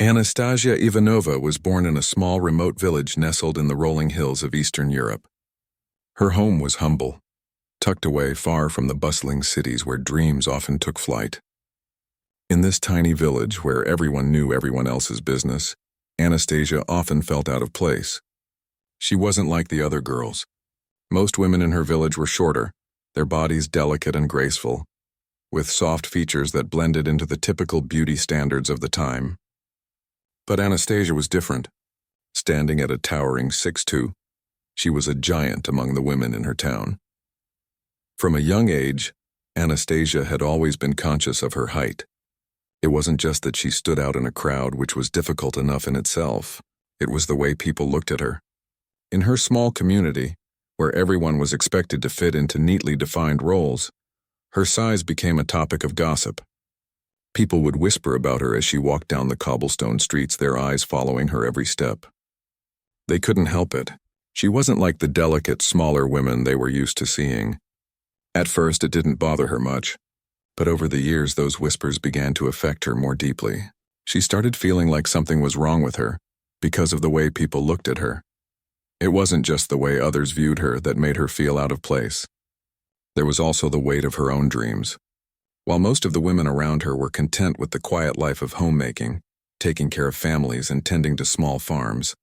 Anastasia Ivanova was born in a small remote village nestled in the rolling hills of Eastern Europe. Her home was humble, tucked away far from the bustling cities where dreams often took flight. In this tiny village where everyone knew everyone else's business, Anastasia often felt out of place. She wasn't like the other girls. Most women in her village were shorter, their bodies delicate and graceful, with soft features that blended into the typical beauty standards of the time. But Anastasia was different. Standing at a towering 6'2", she was a giant among the women in her town. From a young age, Anastasia had always been conscious of her height. It wasn't just that she stood out in a crowd, which was difficult enough in itself. It was the way people looked at her. In her small community, where everyone was expected to fit into neatly defined roles, her size became a topic of gossip. People would whisper about her as she walked down the cobblestone streets, their eyes following her every step. They couldn't help it. She wasn't like the delicate, smaller women they were used to seeing. At first, it didn't bother her much, but over the years, those whispers began to affect her more deeply. She started feeling like something was wrong with her because of the way people looked at her. It wasn't just the way others viewed her that made her feel out of place. There was also the weight of her own dreams. While most of the women around her were content with the quiet life of homemaking, taking care of families and tending to small farms,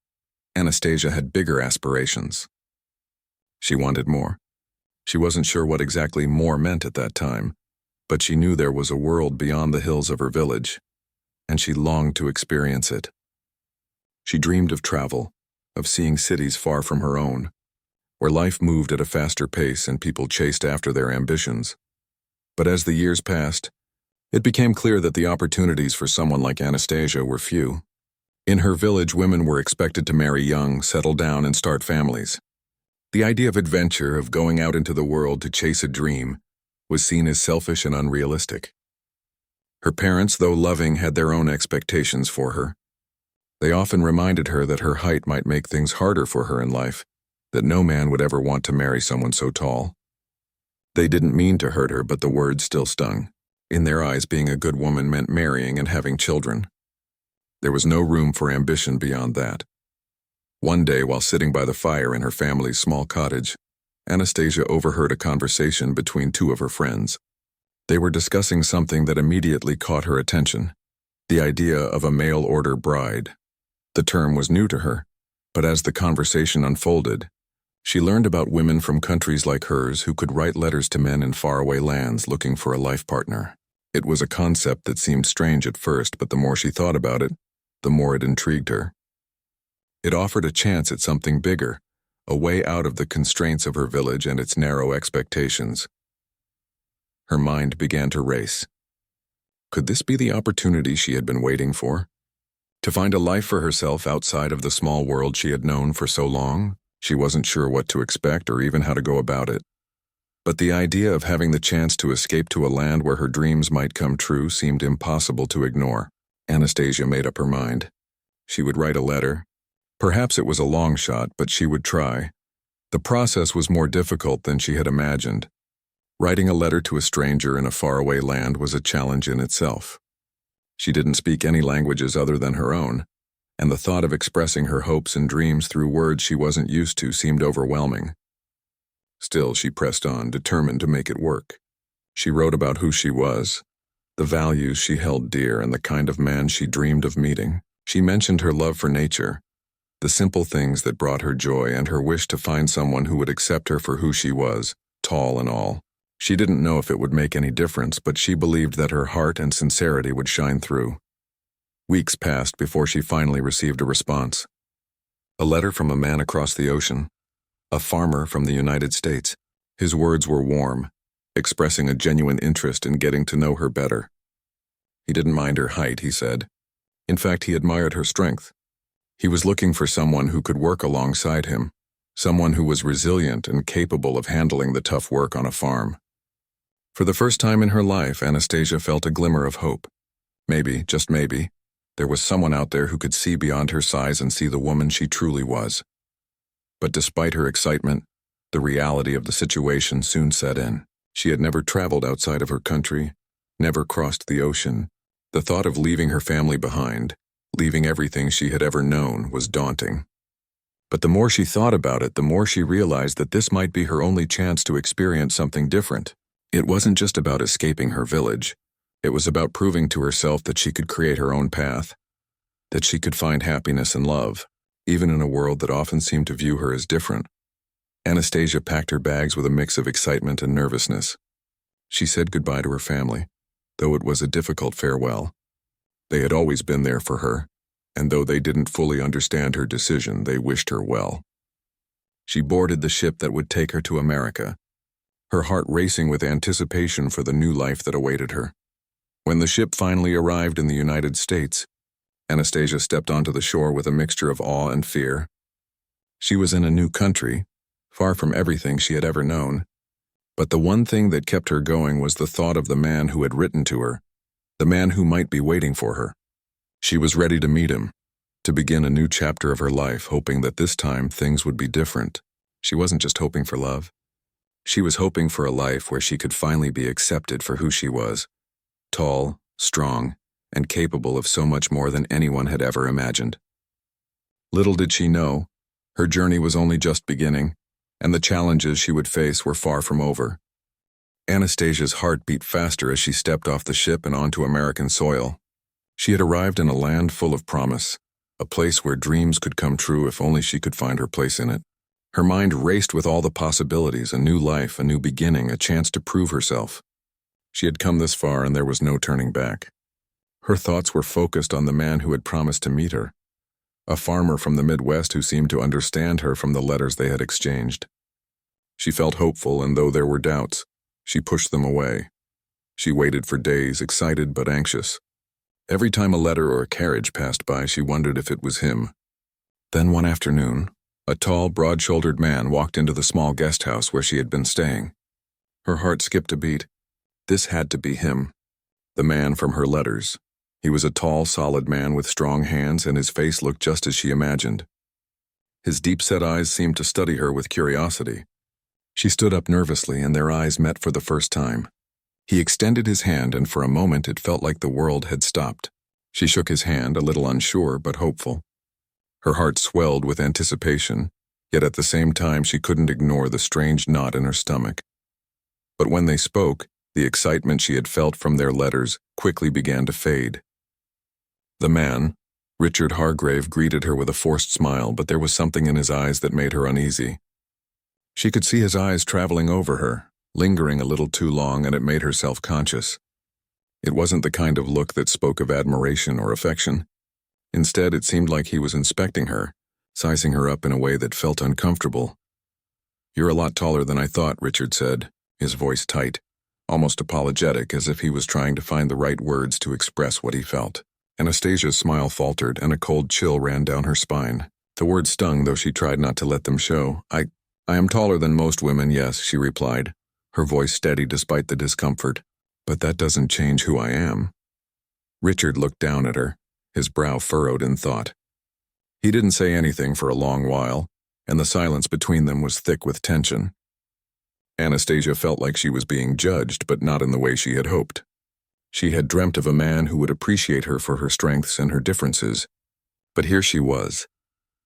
Anastasia had bigger aspirations. She wanted more. She wasn't sure what exactly more meant at that time, but she knew there was a world beyond the hills of her village, and she longed to experience it. She dreamed of travel, of seeing cities far from her own, where life moved at a faster pace and people chased after their ambitions. But as the years passed, it became clear that the opportunities for someone like Anastasia were few. In her village, women were expected to marry young, settle down, and start families. The idea of adventure, of going out into the world to chase a dream, was seen as selfish and unrealistic. Her parents, though loving, had their own expectations for her. They often reminded her that her height might make things harder for her in life, that no man would ever want to marry someone so tall. They didn't mean to hurt her, but the words still stung. In their eyes, being a good woman meant marrying and having children. There was no room for ambition beyond that. One day, while sitting by the fire in her family's small cottage, Anastasia overheard a conversation between two of her friends. They were discussing something that immediately caught her attention: the idea of a mail-order bride. The term was new to her, but as the conversation unfolded, she learned about women from countries like hers who could write letters to men in faraway lands looking for a life partner. It was a concept that seemed strange at first, but the more she thought about it, the more it intrigued her. It offered a chance at something bigger, a way out of the constraints of her village and its narrow expectations. Her mind began to race. Could this be the opportunity she had been waiting for? To find a life for herself outside of the small world she had known for so long? She wasn't sure what to expect or even how to go about it. But the idea of having the chance to escape to a land where her dreams might come true seemed impossible to ignore. Anastasia made up her mind. She would write a letter. Perhaps it was a long shot, but she would try. The process was more difficult than she had imagined. Writing a letter to a stranger in a faraway land was a challenge in itself. She didn't speak any languages other than her own, and the thought of expressing her hopes and dreams through words she wasn't used to seemed overwhelming. Still, she pressed on, determined to make it work. She wrote about who she was, the values she held dear, and the kind of man she dreamed of meeting. She mentioned her love for nature, the simple things that brought her joy, and her wish to find someone who would accept her for who she was, tall and all. She didn't know if it would make any difference, but she believed that her heart and sincerity would shine through. Weeks passed before she finally received a response. A letter from a man across the ocean, a farmer from the United States. His words were warm, expressing a genuine interest in getting to know her better. He didn't mind her height, he said. In fact, he admired her strength. He was looking for someone who could work alongside him, someone who was resilient and capable of handling the tough work on a farm. For the first time in her life, Anastasia felt a glimmer of hope. Maybe, just maybe, there was someone out there who could see beyond her size and see the woman she truly was. But despite her excitement, the reality of the situation soon set in. She had never traveled outside of her country, never crossed the ocean. The thought of leaving her family behind, Leaving everything she had ever known was daunting. But the more she thought about it, the more she realized that this might be her only chance to experience something different. It wasn't just about escaping her village. It was about proving to herself that she could create her own path, that she could find happiness and love, even in a world that often seemed to view her as different. Anastasia packed her bags with a mix of excitement and nervousness. She said goodbye to her family, though it was a difficult farewell. They had always been there for her, and though they didn't fully understand her decision, they wished her well. She boarded the ship that would take her to America, her heart racing with anticipation for the new life that awaited her. When the ship finally arrived in the United States, Anastasia stepped onto the shore with a mixture of awe and fear. She was in a new country, far from everything she had ever known, but the one thing that kept her going was the thought of the man who had written to her, the man who might be waiting for her. She was ready to meet him, to begin a new chapter of her life, hoping that this time things would be different. She wasn't just hoping for love. She was hoping for a life where she could finally be accepted for who she was, tall, strong, and capable of so much more than anyone had ever imagined. Little did she know, her journey was only just beginning, and the challenges she would face were far from over. Anastasia's heart beat faster as she stepped off the ship and onto American soil. She had arrived in a land full of promise, a place where dreams could come true if only she could find her place in it. Her mind raced with all the possibilities, a new life, a new beginning, a chance to prove herself. She had come this far and there was no turning back. Her thoughts were focused on the man who had promised to meet her, a farmer from the Midwest who seemed to understand her from the letters they had exchanged. She felt hopeful, and though there were doubts, she pushed them away. She waited for days, excited but anxious. Every time a letter or a carriage passed by, she wondered if it was him. Then one afternoon, a tall, broad-shouldered man walked into the small guest house where she had been staying. Her heart skipped a beat. This had to be him, the man from her letters. He was a tall, solid man with strong hands, and his face looked just as she imagined. His deep-set eyes seemed to study her with curiosity. She stood up nervously, and their eyes met for the first time. He extended his hand, and for a moment it felt like the world had stopped. She shook his hand, a little unsure but hopeful. Her heart swelled with anticipation, yet at the same time she couldn't ignore the strange knot in her stomach. But when they spoke, the excitement she had felt from their letters quickly began to fade. The man, Richard Hargrave, greeted her with a forced smile, but there was something in his eyes that made her uneasy. She could see his eyes traveling over her, lingering a little too long, and it made her self-conscious. It wasn't the kind of look that spoke of admiration or affection. Instead, it seemed like he was inspecting her, sizing her up in a way that felt uncomfortable. "You're a lot taller than I thought," Richard said, his voice tight, almost apologetic, as if he was trying to find the right words to express what he felt. Anastasia's smile faltered, and a cold chill ran down her spine. The words stung, though she tried not to let them show. I am taller than most women, yes," she replied, her voice steady despite the discomfort. "But that doesn't change who I am." Richard looked down at her, his brow furrowed in thought. He didn't say anything for a long while, and the silence between them was thick with tension. Anastasia felt like she was being judged, but not in the way she had hoped. She had dreamt of a man who would appreciate her for her strengths and her differences. But here she was,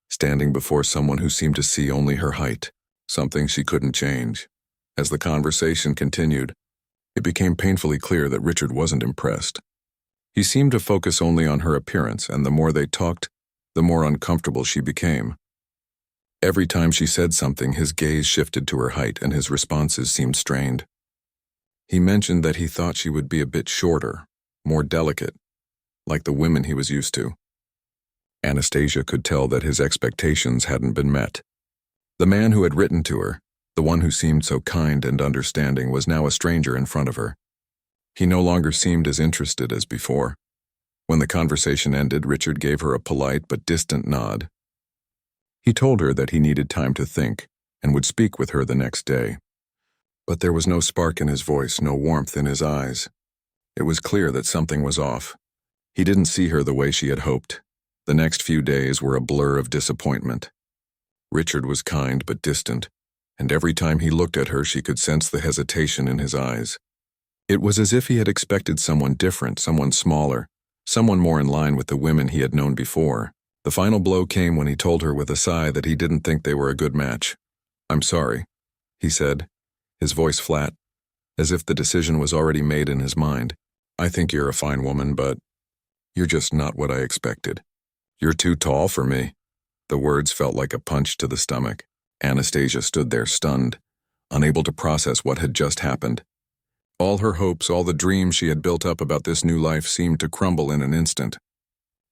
standing before someone who seemed to see only her height, something she couldn't change. As the conversation continued, it became painfully clear that Richard wasn't impressed. He seemed to focus only on her appearance, and the more they talked, the more uncomfortable she became. Every time she said something, his gaze shifted to her height, and his responses seemed strained. He mentioned that he thought she would be a bit shorter, more delicate, like the women he was used to. Anastasia could tell that his expectations hadn't been met. The man who had written to her, the one who seemed so kind and understanding, was now a stranger in front of her. He no longer seemed as interested as before. When the conversation ended, Richard gave her a polite but distant nod. He told her that he needed time to think and would speak with her the next day. But there was no spark in his voice, no warmth in his eyes. It was clear that something was off. He didn't see her the way she had hoped. The next few days were a blur of disappointment. Richard was kind but distant, and every time he looked at her she could sense the hesitation in his eyes. It was as if he had expected someone different, someone smaller, someone more in line with the women he had known before. The final blow came when he told her with a sigh that he didn't think they were a good match. "I'm sorry," he said, his voice flat, as if the decision was already made in his mind. "I think you're a fine woman, but you're just not what I expected. You're too tall for me." The words felt like a punch to the stomach. Anastasia stood there stunned, unable to process what had just happened. All her hopes, all the dreams she had built up about this new life seemed to crumble in an instant.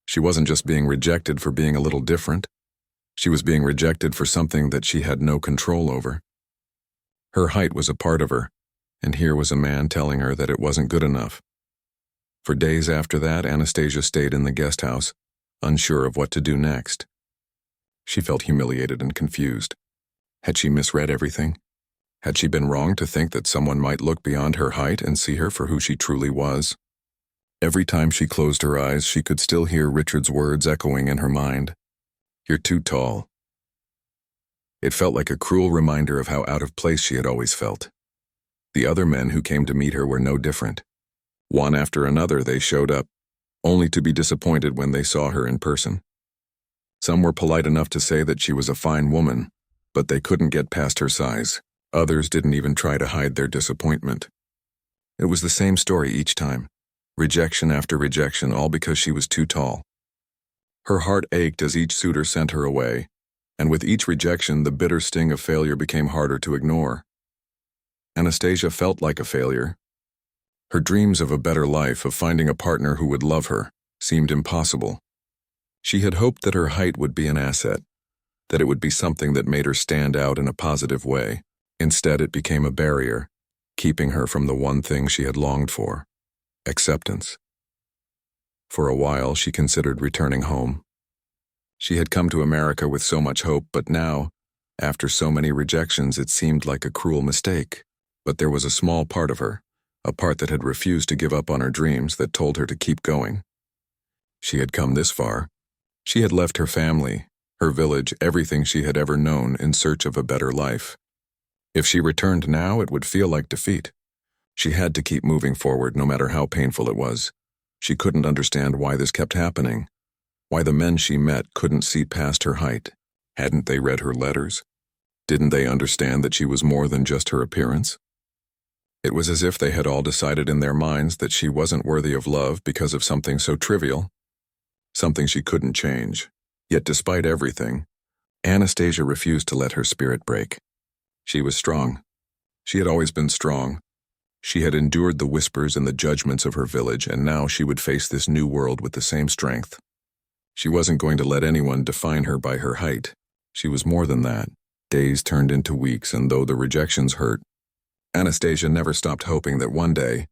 She wasn't just being rejected for being a little different. She was being rejected for something that she had no control over. Her height was a part of her, and here was a man telling her that it wasn't good enough. For days after that, Anastasia stayed in the guest house, unsure of what to do next. She felt humiliated and confused. Had she misread everything? Had she been wrong to think that someone might look beyond her height and see her for who she truly was? Every time she closed her eyes, she could still hear Richard's words echoing in her mind. "You're too tall." It felt like a cruel reminder of how out of place she had always felt. The other men who came to meet her were no different. One after another they showed up, only to be disappointed when they saw her in person. Some were polite enough to say that she was a fine woman, but they couldn't get past her size. Others didn't even try to hide their disappointment. It was the same story each time. Rejection after rejection, all because she was too tall. Her heart ached as each suitor sent her away, and with each rejection the bitter sting of failure became harder to ignore. Anastasia felt like a failure. Her dreams of a better life, of finding a partner who would love her, seemed impossible. She had hoped that her height would be an asset, that it would be something that made her stand out in a positive way. Instead, it became a barrier, keeping her from the one thing she had longed for: acceptance. For a while, she considered returning home. She had come to America with so much hope, but now, after so many rejections, it seemed like a cruel mistake. But there was a small part of her, a part that had refused to give up on her dreams, that told her to keep going. She had come this far. She had left her family, her village, everything she had ever known in search of a better life. If she returned now, it would feel like defeat. She had to keep moving forward, no matter how painful it was. She couldn't understand why this kept happening, why the men she met couldn't see past her height. Hadn't they read her letters? Didn't they understand that she was more than just her appearance? It was as if they had all decided in their minds that she wasn't worthy of love because of something so trivial, something she couldn't change. Yet despite everything, Anastasia refused to let her spirit break. She was strong. She had always been strong. She had endured the whispers and the judgments of her village, and now she would face this new world with the same strength. She wasn't going to let anyone define her by her height. She was more than that. Days turned into weeks, and though the rejections hurt, Anastasia never stopped hoping that one day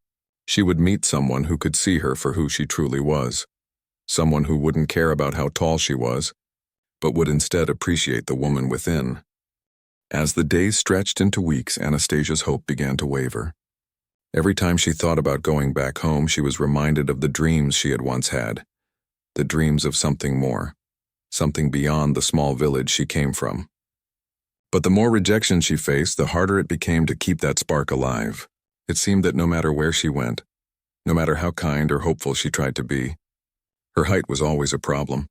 she would meet someone who could see her for who she truly was. Someone who wouldn't care about how tall she was, but would instead appreciate the woman within. As the days stretched into weeks, Anastasia's hope began to waver. Every time she thought about going back home, she was reminded of the dreams she had once had, the dreams of something more, something beyond the small village she came from. But the more rejection she faced, the harder it became to keep that spark alive. It seemed that no matter where she went, no matter how kind or hopeful she tried to be, her height was always a problem.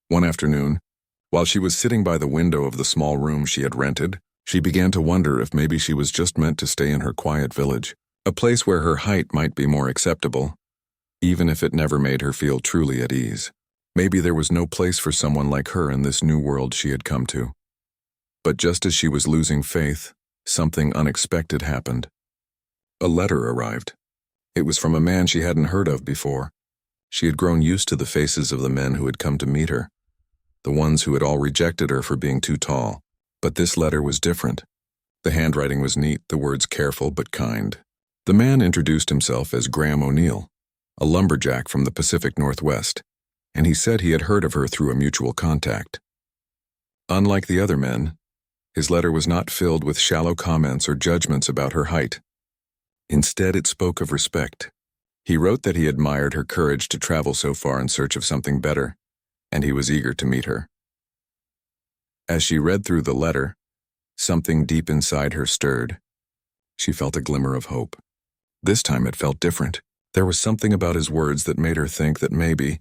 One afternoon, while she was sitting by the window of the small room she had rented, she began to wonder if maybe she was just meant to stay in her quiet village, a place where her height might be more acceptable, even if it never made her feel truly at ease. Maybe there was no place for someone like her in this new world she had come to. But just as she was losing faith, something unexpected happened. A letter arrived. It was from a man she hadn't heard of before. She had grown used to the faces of the men who had come to meet her, the ones who had all rejected her for being too tall. But this letter was different. The handwriting was neat, the words careful but kind. The man introduced himself as Graham O'Neill, a lumberjack from the Pacific Northwest, and he said he had heard of her through a mutual contact. Unlike the other men, his letter was not filled with shallow comments or judgments about her height. Instead, it spoke of respect. He wrote that he admired her courage to travel so far in search of something better, and he was eager to meet her. As she read through the letter, something deep inside her stirred. She felt a glimmer of hope. This time it felt different. There was something about his words that made her think that maybe,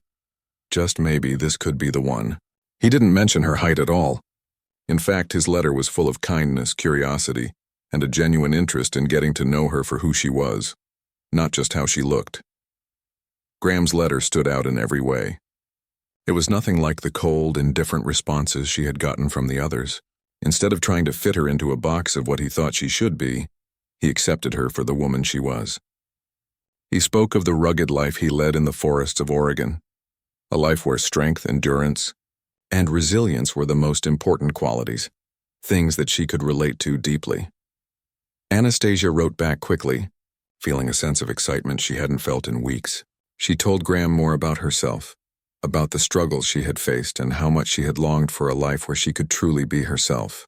just maybe, this could be the one. He didn't mention her height at all. In fact, his letter was full of kindness, curiosity, and a genuine interest in getting to know her for who she was, not just how she looked. Graham's letter stood out in every way. It was nothing like the cold, indifferent responses she had gotten from the others. Instead of trying to fit her into a box of what he thought she should be, he accepted her for the woman she was. He spoke of the rugged life he led in the forests of Oregon, a life where strength, endurance, and resilience were the most important qualities, things that she could relate to deeply. Anastasia wrote back quickly, feeling a sense of excitement she hadn't felt in weeks. She told Graham more about herself, about the struggles she had faced and how much she had longed for a life where she could truly be herself.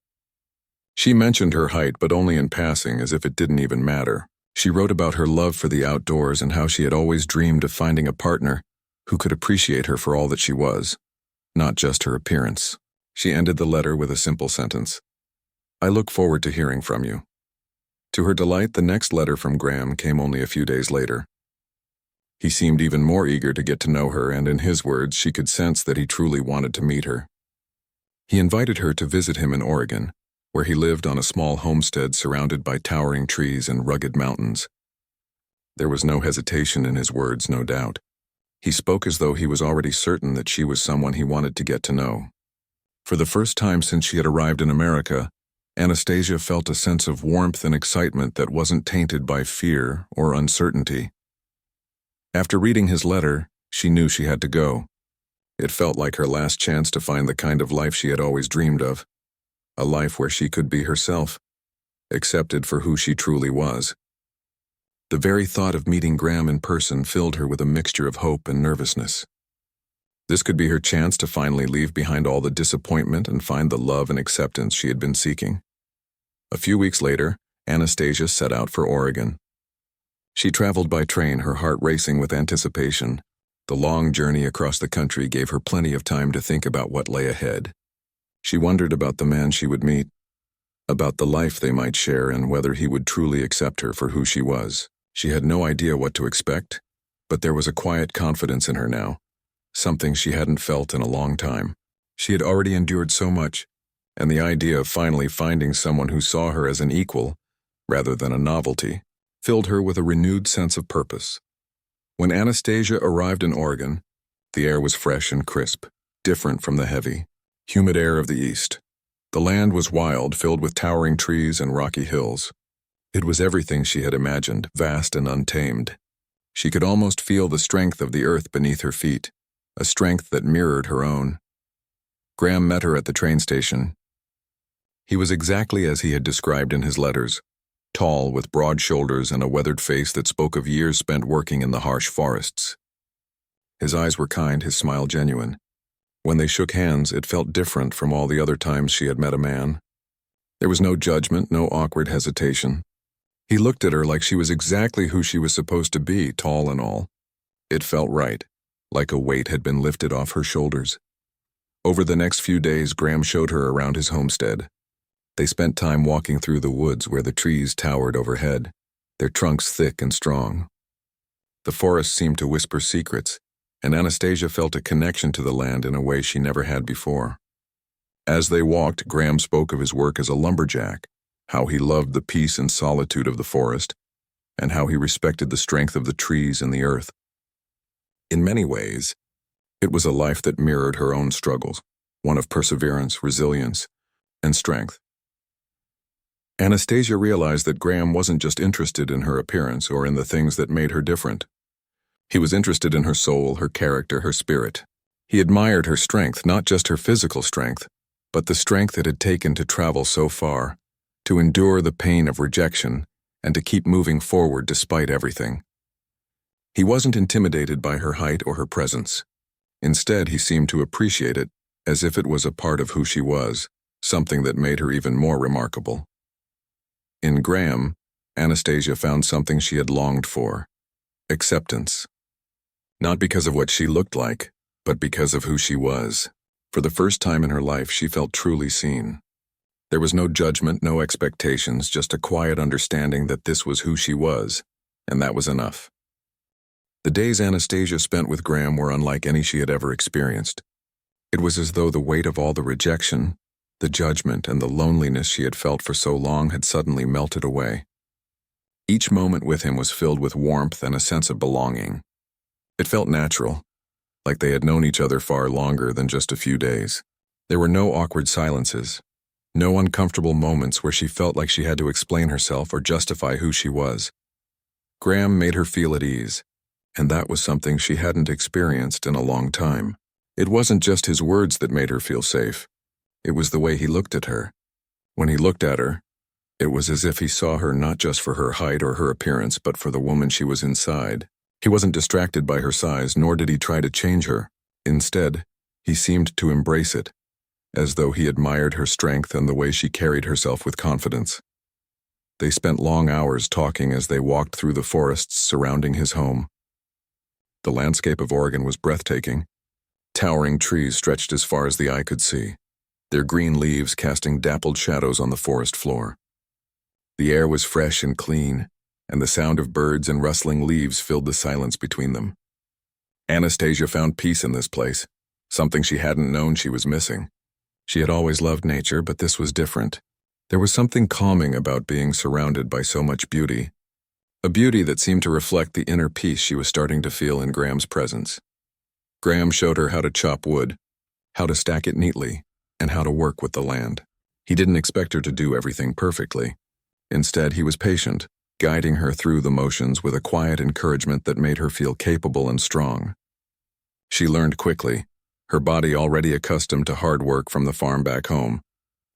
She mentioned her height, but only in passing, as if it didn't even matter. She wrote about her love for the outdoors and how she had always dreamed of finding a partner who could appreciate her for all that she was, not just her appearance. She ended the letter with a simple sentence: "I look forward to hearing from you." To her delight, the next letter from Graham came only a few days later. He seemed even more eager to get to know her, and in his words, she could sense that he truly wanted to meet her. He invited her to visit him in Oregon, where he lived on a small homestead surrounded by towering trees and rugged mountains. There was no hesitation in his words, no doubt. He spoke as though he was already certain that she was someone he wanted to get to know. For the first time since she had arrived in America, Anastasia felt a sense of warmth and excitement that wasn't tainted by fear or uncertainty. After reading his letter, she knew she had to go. It felt like her last chance to find the kind of life she had always dreamed of, a life where she could be herself, accepted for who she truly was. The very thought of meeting Graham in person filled her with a mixture of hope and nervousness. This could be her chance to finally leave behind all the disappointment and find the love and acceptance she had been seeking. A few weeks later, Anastasia set out for Oregon. She traveled by train, her heart racing with anticipation. The long journey across the country gave her plenty of time to think about what lay ahead. She wondered about the man she would meet, about the life they might share, and whether he would truly accept her for who she was. She had no idea what to expect, but there was a quiet confidence in her now, something she hadn't felt in a long time. She had already endured so much, and the idea of finally finding someone who saw her as an equal, rather than a novelty, filled her with a renewed sense of purpose. When Anastasia arrived in Oregon, the air was fresh and crisp, different from the heavy, humid air of the east. The land was wild, filled with towering trees and rocky hills. It was everything she had imagined, vast and untamed. She could almost feel the strength of the earth beneath her feet, a strength that mirrored her own. Graham met her at the train station. He was exactly as he had described in his letters, tall, with broad shoulders and a weathered face that spoke of years spent working in the harsh forests. His eyes were kind, his smile genuine. When they shook hands, it felt different from all the other times she had met a man. There was no judgment, no awkward hesitation. He looked at her like she was exactly who she was supposed to be, tall and all. It felt right, like a weight had been lifted off her shoulders. Over the next few days, Graham showed her around his homestead. They spent time walking through the woods where the trees towered overhead, their trunks thick and strong. The forest seemed to whisper secrets, and Anastasia felt a connection to the land in a way she never had before. As they walked, Graham spoke of his work as a lumberjack, how he loved the peace and solitude of the forest, and how he respected the strength of the trees and the earth. In many ways, it was a life that mirrored her own struggles, one of perseverance, resilience, and strength. Anastasia realized that Graham wasn't just interested in her appearance or in the things that made her different. He was interested in her soul, her character, her spirit. He admired her strength, not just her physical strength, but the strength it had taken to travel so far, to endure the pain of rejection, and to keep moving forward despite everything. He wasn't intimidated by her height or her presence. Instead, he seemed to appreciate it, as if it was a part of who she was, something that made her even more remarkable. In Graham, Anastasia found something she had longed for: acceptance. Not because of what she looked like, but because of who she was. For the first time in her life, she felt truly seen. There was no judgment, no expectations, just a quiet understanding that this was who she was, and that was enough. The days Anastasia spent with Graham were unlike any she had ever experienced. It was as though the weight of all the rejection, the judgment, and the loneliness she had felt for so long had suddenly melted away. Each moment with him was filled with warmth and a sense of belonging. It felt natural, like they had known each other far longer than just a few days. There were no awkward silences, no uncomfortable moments where she felt like she had to explain herself or justify who she was. Graham made her feel at ease, and that was something she hadn't experienced in a long time. It wasn't just his words that made her feel safe. It was the way he looked at her. When he looked at her, it was as if he saw her not just for her height or her appearance, but for the woman she was inside. He wasn't distracted by her size, nor did he try to change her. Instead, he seemed to embrace it, as though he admired her strength and the way she carried herself with confidence. They spent long hours talking as they walked through the forests surrounding his home. The landscape of Oregon was breathtaking. Towering trees stretched as far as the eye could see, their green leaves casting dappled shadows on the forest floor. The air was fresh and clean, and the sound of birds and rustling leaves filled the silence between them. Anastasia found peace in this place, something she hadn't known she was missing. She had always loved nature, but this was different. There was something calming about being surrounded by so much beauty, a beauty that seemed to reflect the inner peace she was starting to feel in Graham's presence. Graham showed her how to chop wood, how to stack it neatly, and how to work with the land. He didn't expect her to do everything perfectly. Instead, he was patient, guiding her through the motions with a quiet encouragement that made her feel capable and strong. She learned quickly, her body already accustomed to hard work from the farm back home,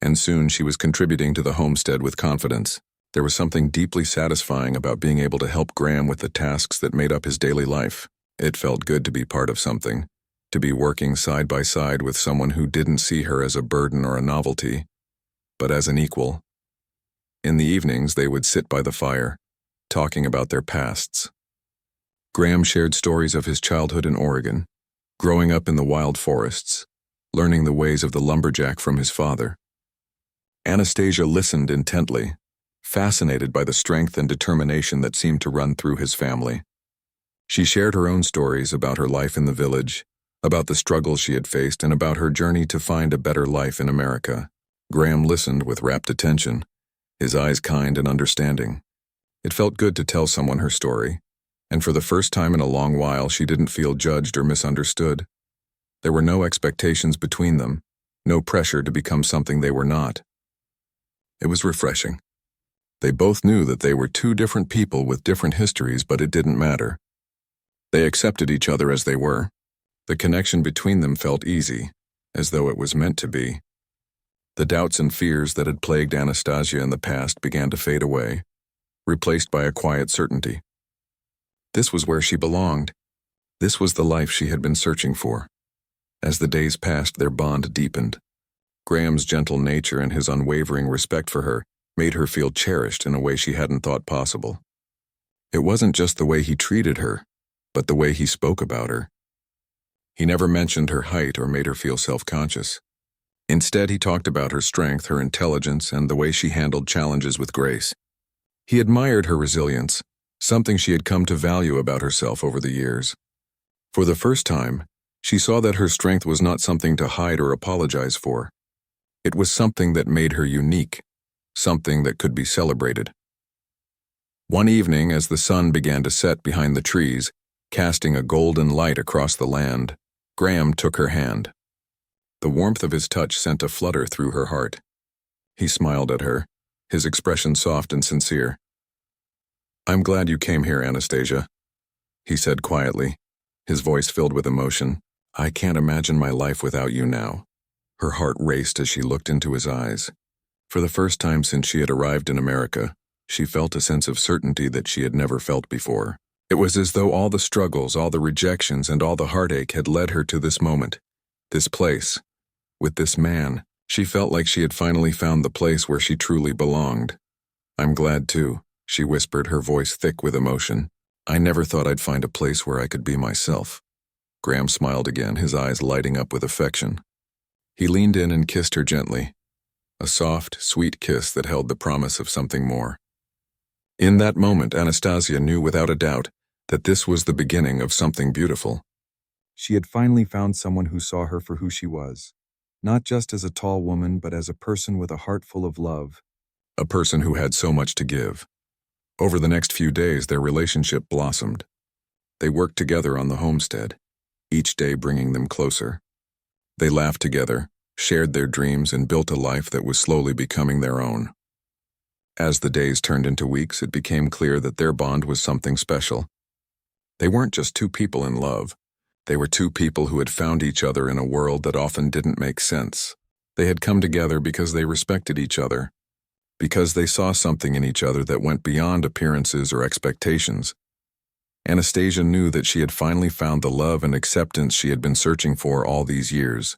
and soon she was contributing to the homestead with confidence. There was something deeply satisfying about being able to help Graham with the tasks that made up his daily life. It felt good to be part of something, to be working side by side with someone who didn't see her as a burden or a novelty, but as an equal. In the evenings, they would sit by the fire, talking about their pasts. Graham shared stories of his childhood in Oregon, growing up in the wild forests, learning the ways of the lumberjack from his father. Anastasia listened intently, fascinated by the strength and determination that seemed to run through his family. She shared her own stories about her life in the village, about the struggles she had faced, and about her journey to find a better life in America. Graham listened with rapt attention, his eyes kind and understanding. It felt good to tell someone her story, and for the first time in a long while she didn't feel judged or misunderstood. There were no expectations between them, no pressure to become something they were not. It was refreshing. They both knew that they were two different people with different histories, but it didn't matter. They accepted each other as they were. The connection between them felt easy, as though it was meant to be. The doubts and fears that had plagued Anastasia in the past began to fade away, replaced by a quiet certainty. This was where she belonged. This was the life she had been searching for. As the days passed, their bond deepened. Graham's gentle nature and his unwavering respect for her made her feel cherished in a way she hadn't thought possible. It wasn't just the way he treated her, but the way he spoke about her. He never mentioned her height or made her feel self-conscious. Instead, he talked about her strength, her intelligence, and the way she handled challenges with grace. He admired her resilience, something she had come to value about herself over the years. For the first time, she saw that her strength was not something to hide or apologize for. It was something that made her unique, something that could be celebrated. One evening, as the sun began to set behind the trees, casting a golden light across the land, Graham took her hand. The warmth of his touch sent a flutter through her heart. He smiled at her, his expression soft and sincere. "I'm glad you came here, Anastasia," he said quietly, his voice filled with emotion. "I can't imagine my life without you now." Her heart raced as she looked into his eyes. For the first time since she had arrived in America, she felt a sense of certainty that she had never felt before. It was as though all the struggles, all the rejections, and all the heartache had led her to this moment, this place. With this man, she felt like she had finally found the place where she truly belonged. "I'm glad too," she whispered, her voice thick with emotion. "I never thought I'd find a place where I could be myself." Graham smiled again, his eyes lighting up with affection. He leaned in and kissed her gently, a soft, sweet kiss that held the promise of something more. In that moment, Anastasia knew without a doubt that this was the beginning of something beautiful. She had finally found someone who saw her for who she was, not just as a tall woman, but as a person with a heart full of love. A person who had so much to give. Over the next few days, their relationship blossomed. They worked together on the homestead, each day bringing them closer. They laughed together, shared their dreams, and built a life that was slowly becoming their own. As the days turned into weeks, it became clear that their bond was something special. They weren't just two people in love. They were two people who had found each other in a world that often didn't make sense. They had come together because they respected each other, because they saw something in each other that went beyond appearances or expectations. Anastasia knew that she had finally found the love and acceptance she had been searching for all these years.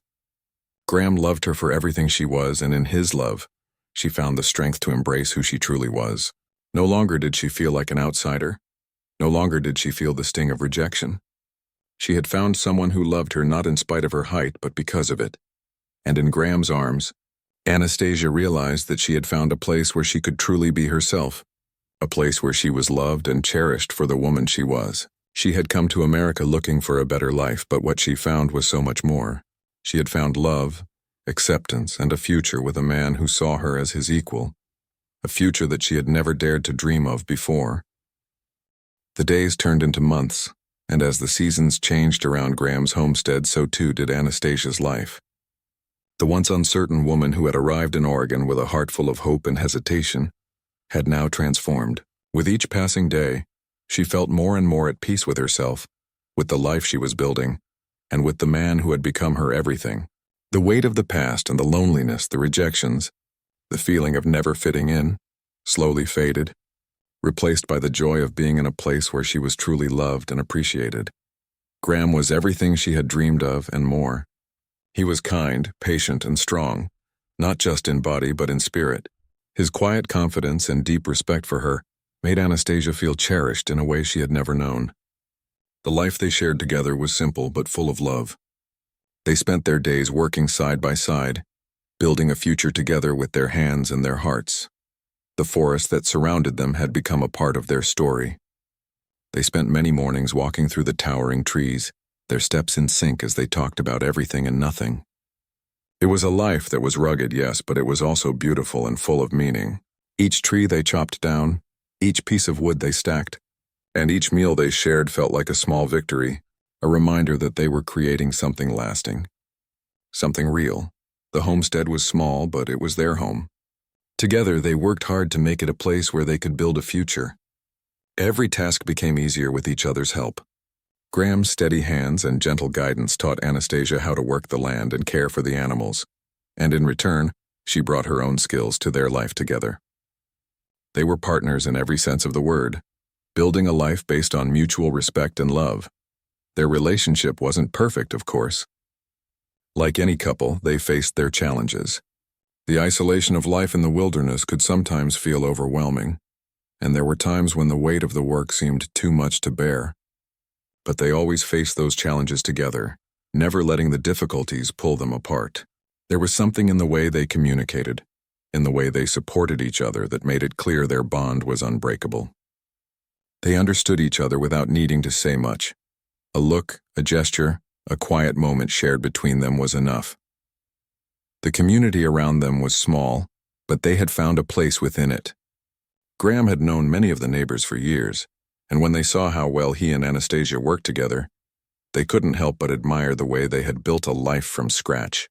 Graham loved her for everything she was, and in his love, she found the strength to embrace who she truly was. No longer did she feel like an outsider. No longer did she feel the sting of rejection. She had found someone who loved her not in spite of her height, but because of it. And in Graham's arms, Anastasia realized that she had found a place where she could truly be herself, a place where she was loved and cherished for the woman she was. She had come to America looking for a better life, but what she found was so much more. She had found love, acceptance, and a future with a man who saw her as his equal, a future that she had never dared to dream of before. The days turned into months, and as the seasons changed around Graham's homestead, so too did Anastasia's life. The once uncertain woman who had arrived in Oregon with a heart full of hope and hesitation had now transformed. With each passing day, she felt more and more at peace with herself, with the life she was building, and with the man who had become her everything. The weight of the past and the loneliness, the rejections, the feeling of never fitting in, slowly faded, replaced by the joy of being in a place where she was truly loved and appreciated. Graham was everything she had dreamed of and more. He was kind, patient, and strong, not just in body but in spirit. His quiet confidence and deep respect for her made Anastasia feel cherished in a way she had never known. The life they shared together was simple but full of love. They spent their days working side by side, building a future together with their hands and their hearts. The forest that surrounded them had become a part of their story. They spent many mornings walking through the towering trees, their steps in sync as they talked about everything and nothing. It was a life that was rugged, yes, but it was also beautiful and full of meaning. Each tree they chopped down, each piece of wood they stacked, and each meal they shared felt like a small victory, a reminder that they were creating something lasting, something real. The homestead was small, but it was their home. Together, they worked hard to make it a place where they could build a future. Every task became easier with each other's help. Graham's steady hands and gentle guidance taught Anastasia how to work the land and care for the animals, and in return, she brought her own skills to their life together. They were partners in every sense of the word, building a life based on mutual respect and love. Their relationship wasn't perfect, of course. Like any couple, they faced their challenges. The isolation of life in the wilderness could sometimes feel overwhelming, and there were times when the weight of the work seemed too much to bear. But they always faced those challenges together, never letting the difficulties pull them apart. There was something in the way they communicated, in the way they supported each other, that made it clear their bond was unbreakable. They understood each other without needing to say much. A look, a gesture, a quiet moment shared between them was enough. The community around them was small, but they had found a place within it. Graham had known many of the neighbors for years, and when they saw how well he and Anastasia worked together, they couldn't help but admire the way they had built a life from scratch.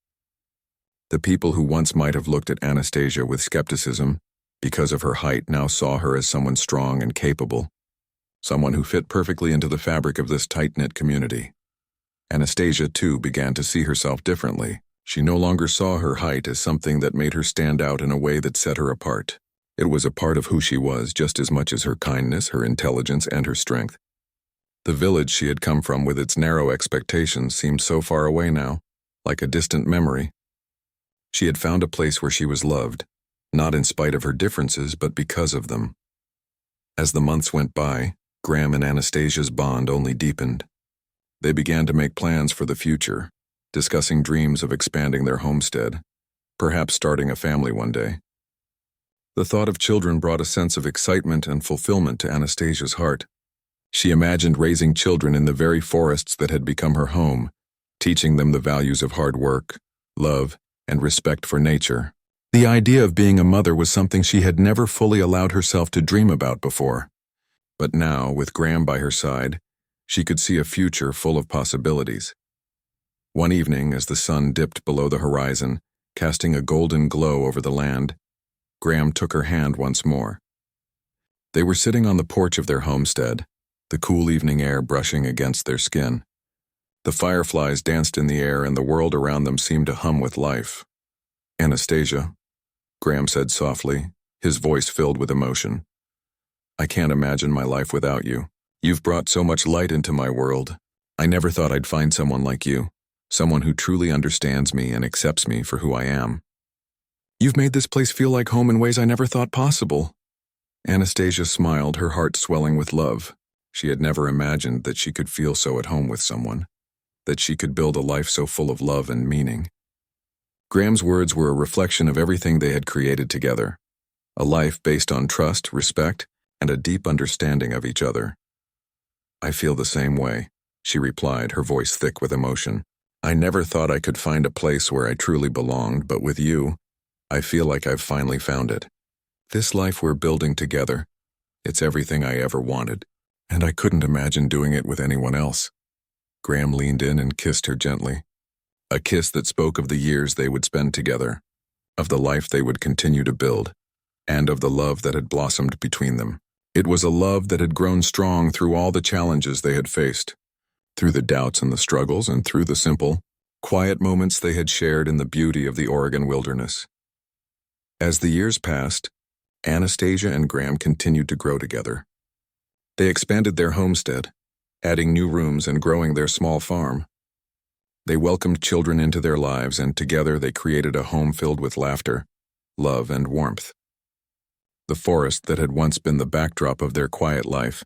The people who once might have looked at Anastasia with skepticism because of her height now saw her as someone strong and capable, someone who fit perfectly into the fabric of this tight-knit community. Anastasia, too, began to see herself differently. She no longer saw her height as something that made her stand out in a way that set her apart. It was a part of who she was just as much as her kindness, her intelligence, and her strength. The village she had come from with its narrow expectations seemed so far away now, like a distant memory. She had found a place where she was loved, not in spite of her differences, but because of them. As the months went by, Graham and Anastasia's bond only deepened. They began to make plans for the future, discussing dreams of expanding their homestead, perhaps starting a family one day. The thought of children brought a sense of excitement and fulfillment to Anastasia's heart. She imagined raising children in the very forests that had become her home, teaching them the values of hard work, love, and respect for nature. The idea of being a mother was something she had never fully allowed herself to dream about before. But now, with Graham by her side, she could see a future full of possibilities. One evening, as the sun dipped below the horizon, casting a golden glow over the land, Graham took her hand once more. They were sitting on the porch of their homestead, the cool evening air brushing against their skin. The fireflies danced in the air and the world around them seemed to hum with life. "Anastasia," Graham said softly, his voice filled with emotion. "I can't imagine my life without you. You've brought so much light into my world. I never thought I'd find someone like you, someone who truly understands me and accepts me for who I am. You've made this place feel like home in ways I never thought possible." Anastasia smiled, her heart swelling with love. She had never imagined that she could feel so at home with someone, that she could build a life so full of love and meaning. Graham's words were a reflection of everything they had created together, a life based on trust, respect, and a deep understanding of each other. "I feel the same way," she replied, her voice thick with emotion. "I never thought I could find a place where I truly belonged, but with you, I feel like I've finally found it. This life we're building together, it's everything I ever wanted, and I couldn't imagine doing it with anyone else." Graham leaned in and kissed her gently, a kiss that spoke of the years they would spend together, of the life they would continue to build, and of the love that had blossomed between them. It was a love that had grown strong through all the challenges they had faced, through the doubts and the struggles, and through the simple, quiet moments they had shared in the beauty of the Oregon wilderness. As the years passed, Anastasia and Graham continued to grow together. They expanded their homestead, adding new rooms and growing their small farm. They welcomed children into their lives, and together they created a home filled with laughter, love, and warmth. The forest that had once been the backdrop of their quiet life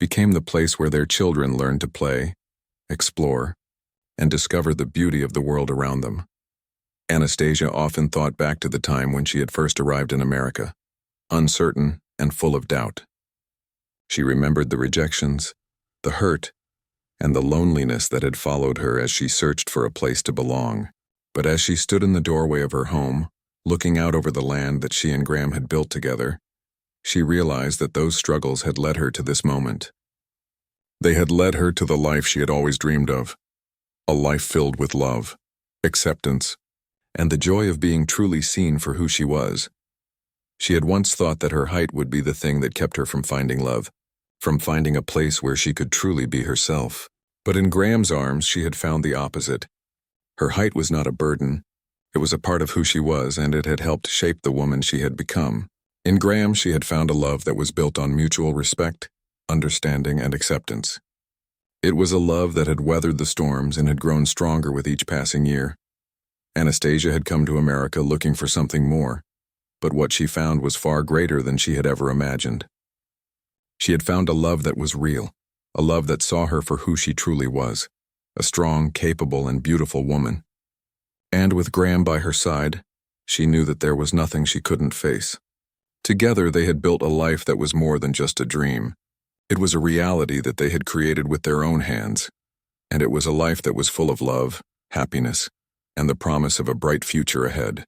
became the place where their children learned to play, explore, and discover the beauty of the world around them. Anastasia often thought back to the time when she had first arrived in America, uncertain and full of doubt. She remembered the rejections, the hurt, and the loneliness that had followed her as she searched for a place to belong. But as she stood in the doorway of her home, looking out over the land that she and Graham had built together, she realized that those struggles had led her to this moment. They had led her to the life she had always dreamed of, a life filled with love, acceptance, and the joy of being truly seen for who she was. She had once thought that her height would be the thing that kept her from finding love, from finding a place where she could truly be herself. But in Graham's arms, she had found the opposite. Her height was not a burden. It was a part of who she was, and it had helped shape the woman she had become. In Graham, she had found a love that was built on mutual respect, understanding, and acceptance. It was a love that had weathered the storms and had grown stronger with each passing year. Anastasia had come to America looking for something more, but what she found was far greater than she had ever imagined. She had found a love that was real, a love that saw her for who she truly was, a strong, capable, and beautiful woman. And with Graham by her side, she knew that there was nothing she couldn't face. Together, they had built a life that was more than just a dream. It was a reality that they had created with their own hands, and it was a life that was full of love, happiness, and the promise of a bright future ahead.